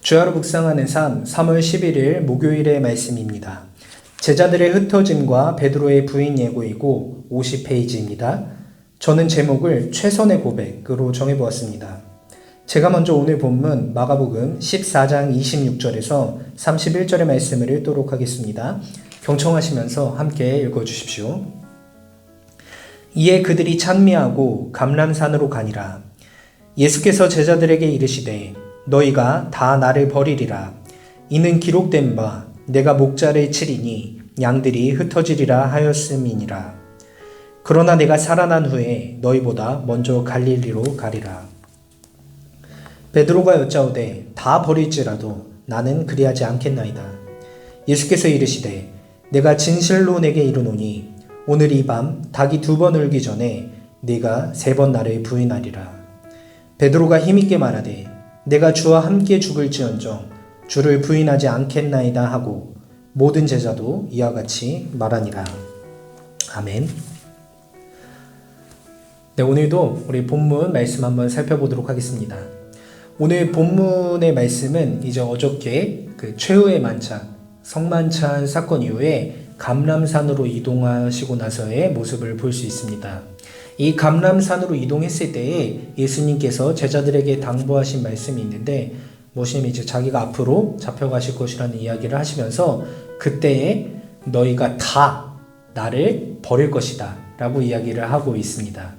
주야로 묵상하는 삶 3월 11일 목요일의 말씀입니다. 제자들의 흩어짐과 베드로의 부인 예고이고 50페이지입니다. 저는 제목을 최선의 고백으로 정해보았습니다. 제가 먼저 오늘 본문 마가복음 14장 26절에서 31절의 말씀을 읽도록 하겠습니다. 경청하시면서 함께 읽어주십시오. 이에 그들이 찬미하고 감람산으로 가니라. 예수께서 제자들에게 이르시되 너희가 다 나를 버리리라. 이는 기록된 바 내가 목자를 치리니 양들이 흩어지리라 하였음이니라. 그러나 내가 살아난 후에 너희보다 먼저 갈릴리로 가리라. 베드로가 여짜오되 다 버릴지라도 나는 그리하지 않겠나이다. 예수께서 이르시되 내가 진실로 내게 이르노니 오늘 이 밤 닭이 2번 울기 전에 네가 3번 나를 부인하리라. 베드로가 힘있게 말하되 내가 주와 함께 죽을지언정 주를 부인하지 않겠나이다 하고 모든 제자도 이와 같이 말하니라. 아멘. 네, 오늘도 우리 본문 말씀 한번 살펴보도록 하겠습니다. 오늘 본문의 말씀은 이제 어저께 그 최후의 만찬, 성만찬 사건 이후에 감람산으로 이동하시고 나서의 모습을 볼 수 있습니다. 이 감람산으로 이동했을 때에 예수님께서 제자들에게 당부하신 말씀이 있는데 무엇이냐면 이제 자기가 앞으로 잡혀가실 것이라는 이야기를 하시면서 그때에 너희가 다 나를 버릴 것이다 라고 이야기를 하고 있습니다.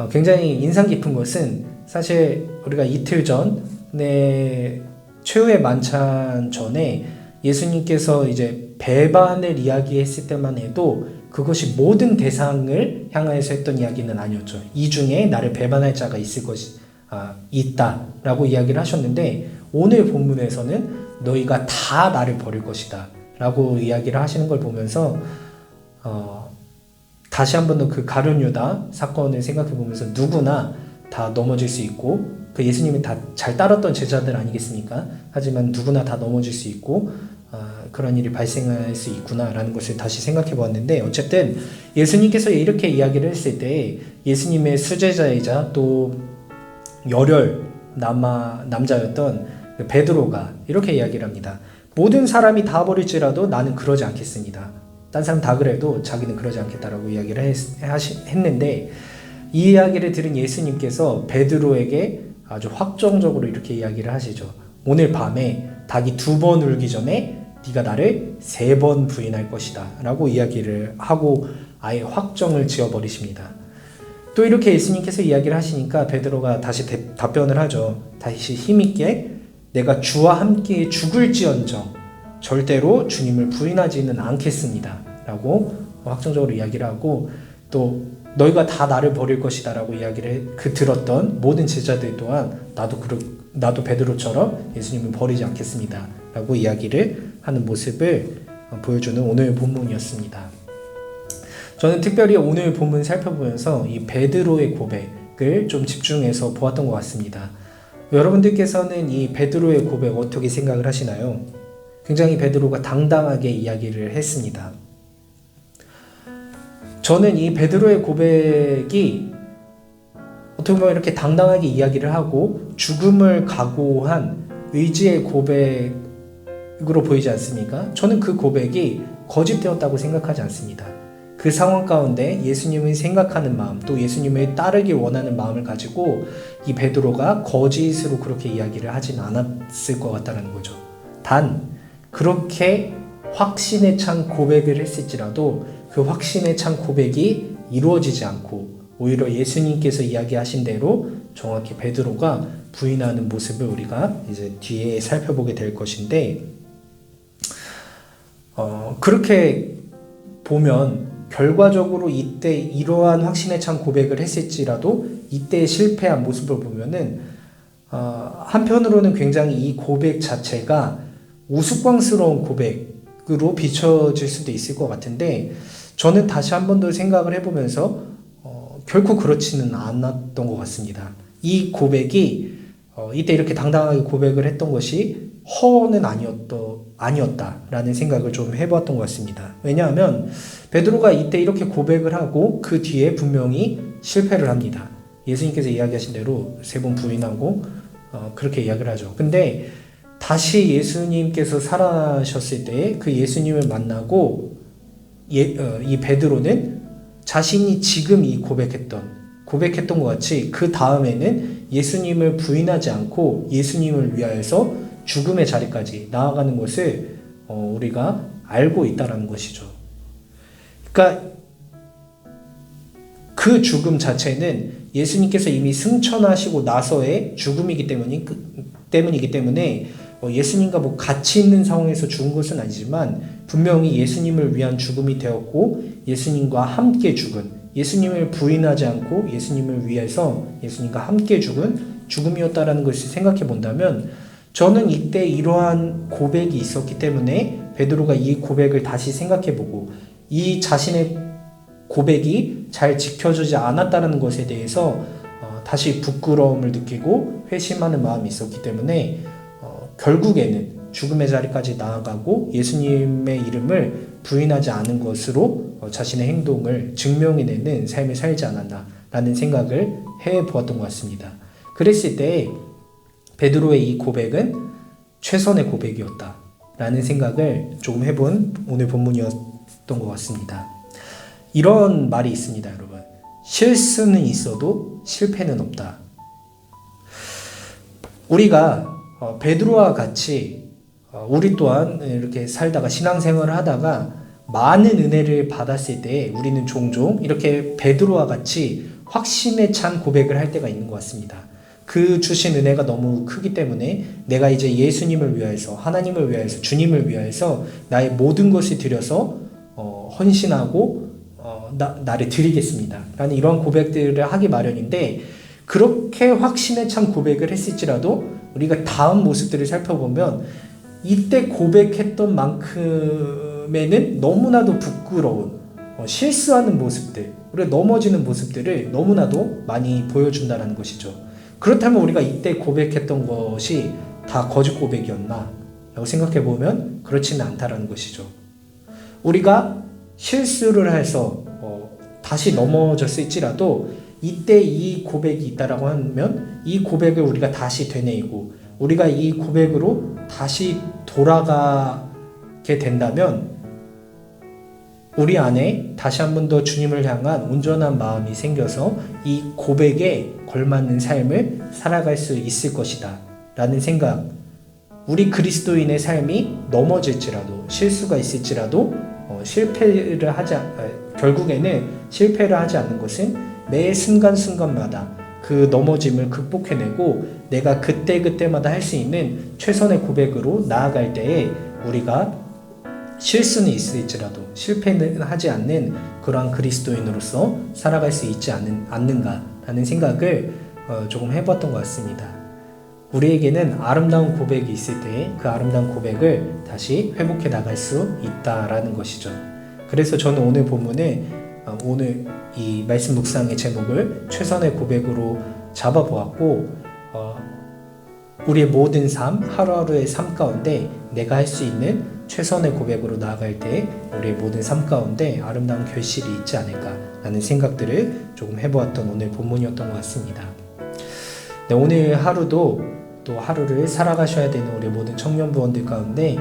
굉장히 인상 깊은 것은 사실 우리가 이틀 전에 최후의 만찬 전에 예수님께서 이제 배반을 이야기했을 때만 해도 그것이 모든 대상을 향하여서 했던 이야기는 아니었죠. 이 중에 나를 배반할 자가 있다라고 이야기를 하셨는데 오늘 본문에서는 너희가 다 나를 버릴 것이다 라고 이야기를 하시는 걸 보면서 다시 한 번 더 그 가룟 유다 사건을 생각해 보면서 누구나 다 넘어질 수 있고 그 예수님이 다 잘 따랐던 제자들 아니겠습니까? 하지만 누구나 다 넘어질 수 있고 그런 일이 발생할 수 있구나라는 것을 다시 생각해 보았는데 어쨌든 예수님께서 이렇게 이야기를 했을 때 예수님의 수제자이자 또 열혈 남자였던 베드로가 이렇게 이야기를 합니다. 모든 사람이 다 버릴지라도 나는 그러지 않겠습니다. 딴 사람 다 그래도 자기는 그러지 않겠다라고 이야기를 했는데 이 이야기를 들은 예수님께서 베드로에게 아주 확정적으로 이렇게 이야기를 하시죠. 오늘 밤에 닭이 2번 울기 전에 네가 나를 3번 부인할 것이다 라고 이야기를 하고 아예 확정을 지어버리십니다. 또 이렇게 예수님께서 이야기를 하시니까 베드로가 다시 답변을 하죠. 다시 힘있게 내가 주와 함께 죽을지언정 절대로 주님을 부인하지는 않겠습니다 라고 확정적으로 이야기를 하고 또 너희가 다 나를 버릴 것이다 라고 이야기를 들었던 모든 제자들 또한 나도 베드로처럼 예수님을 버리지 않겠습니다 라고 이야기를 하는 모습을 보여주는 오늘 본문이었습니다. 저는 특별히 오늘 본문 살펴보면서 이 베드로의 고백을 좀 집중해서 보았던 것 같습니다. 여러분들께서는 이 베드로의 고백 어떻게 생각을 하시나요? 굉장히 베드로가 당당하게 이야기를 했습니다. 저는 이 베드로의 고백이 어떻게 보면 이렇게 당당하게 이야기를 하고 죽음을 각오한 의지의 고백으로 보이지 않습니까? 저는 그 고백이 거짓되었다고 생각하지 않습니다. 그 상황 가운데 예수님을 생각하는 마음 또 예수님을 따르기 원하는 마음을 가지고 이 베드로가 거짓으로 그렇게 이야기를 하진 않았을 것 같다는 거죠. 단 그렇게 확신에 찬 고백을 했을지라도 그 확신에 찬 고백이 이루어지지 않고 오히려 예수님께서 이야기하신 대로 정확히 베드로가 부인하는 모습을 우리가 이제 뒤에 살펴보게 될 것인데 그렇게 보면 결과적으로 이때 이러한 확신에 찬 고백을 했을지라도 이때 실패한 모습을 보면은 한편으로는 굉장히 이 고백 자체가 우스꽝스러운 고백으로 비춰질 수도 있을 것 같은데 저는 다시 한 번 더 생각을 해보면서 결코 그렇지는 않았던 것 같습니다. 이 고백이 이때 이렇게 당당하게 고백을 했던 것이 허는 아니었다라는 생각을 좀 해보았던 것 같습니다. 왜냐하면 베드로가 이때 이렇게 고백을 하고 그 뒤에 분명히 실패를 합니다. 예수님께서 이야기하신 대로 3번 부인하고 그렇게 이야기를 하죠. 근데 다시 예수님께서 살아나셨을 때 그 예수님을 만나고 이 베드로는 자신이 지금 이 고백했던 것 같이 그 다음에는 예수님을 부인하지 않고 예수님을 위하여서 죽음의 자리까지 나아가는 것을 우리가 알고 있다는 것이죠. 그러니까 그 죽음 자체는 예수님께서 이미 승천하시고 나서의 죽음이기 때문이기 때문에 예수님과 뭐 같이 있는 상황에서 죽은 것은 아니지만 분명히 예수님을 위한 죽음이 되었고 예수님과 함께 죽은, 예수님을 부인하지 않고 예수님을 위해서 예수님과 함께 죽은 죽음이었다라는 것을 생각해 본다면 저는 이때 이러한 고백이 있었기 때문에 베드로가 이 고백을 다시 생각해 보고 이 자신의 고백이 잘 지켜지지 않았다는 것에 대해서 다시 부끄러움을 느끼고 회심하는 마음이 있었기 때문에 결국에는 죽음의 자리까지 나아가고 예수님의 이름을 부인하지 않은 것으로 자신의 행동을 증명해내는 삶을 살지 않았나라는 생각을 해보았던 것 같습니다. 그랬을 때 베드로의 이 고백은 최선의 고백이었다라는 생각을 조금 해본 오늘 본문이었던 것 같습니다. 이런 말이 있습니다, 여러분. 실수는 있어도 실패는 없다. 우리가 베드로와 같이 우리 또한 이렇게 살다가 신앙생활을 하다가 많은 은혜를 받았을 때 우리는 종종 이렇게 베드로와 같이 확신에 찬 고백을 할 때가 있는 것 같습니다. 그 주신 은혜가 너무 크기 때문에 내가 이제 예수님을 위하여서, 하나님을 위하여서, 주님을 위하여서 나의 모든 것을 드려서 헌신하고 나를 드리겠습니다 라는 이런 고백들을 하기 마련인데, 그렇게 확신에 찬 고백을 했을지라도 우리가 다음 모습들을 살펴보면 이때 고백했던 만큼에는 너무나도 부끄러운 실수하는 모습들, 우리가 넘어지는 모습들을 너무나도 많이 보여준다는 것이죠. 그렇다면 우리가 이때 고백했던 것이 다 거짓 고백이었나 라고 생각해보면 그렇지는 않다라는 것이죠. 우리가 실수를 해서 다시 넘어졌을지라도 이때 이 고백이 있다라고 하면 이 고백을 우리가 다시 되뇌이고 우리가 이 고백으로 다시 돌아가게 된다면 우리 안에 다시 한 번 더 주님을 향한 온전한 마음이 생겨서 이 고백에 걸맞는 삶을 살아갈 수 있을 것이다 라는 생각, 우리 그리스도인의 삶이 넘어질지라도 실수가 있을지라도 결국에는 실패를 하지 않는 것은 매 순간순간마다 그 넘어짐을 극복해내고 내가 그때그때마다 할 수 있는 최선의 고백으로 나아갈 때에 우리가 실수는 있을지라도 실패는 하지 않는 그러한 그리스도인으로서 살아갈 수 있지 않는가라는 생각을 조금 해봤던 것 같습니다. 우리에게는 아름다운 고백이 있을 때 그 아름다운 고백을 다시 회복해 나갈 수 있다라는 것이죠. 그래서 저는 오늘 본문에 오늘 이 말씀 묵상의 제목을 최선의 고백으로 잡아보았고, 우리의 모든 삶, 하루하루의 삶 가운데 내가 할 수 있는 최선의 고백으로 나아갈 때 우리의 모든 삶 가운데 아름다운 결실이 있지 않을까라는 생각들을 조금 해보았던 오늘 본문이었던 것 같습니다. 네, 오늘 하루도 또 하루를 살아가셔야 되는 우리 모든 청년부원들 가운데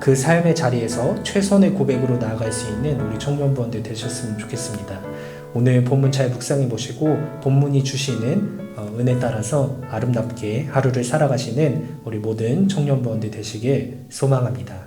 그 삶의 자리에서 최선의 고백으로 나아갈 수 있는 우리 청년부원들 되셨으면 좋겠습니다. 오늘 본문 잘 묵상해 보시고 본문이 주시는 은혜 따라서 아름답게 하루를 살아가시는 우리 모든 청년부원들 되시길 소망합니다.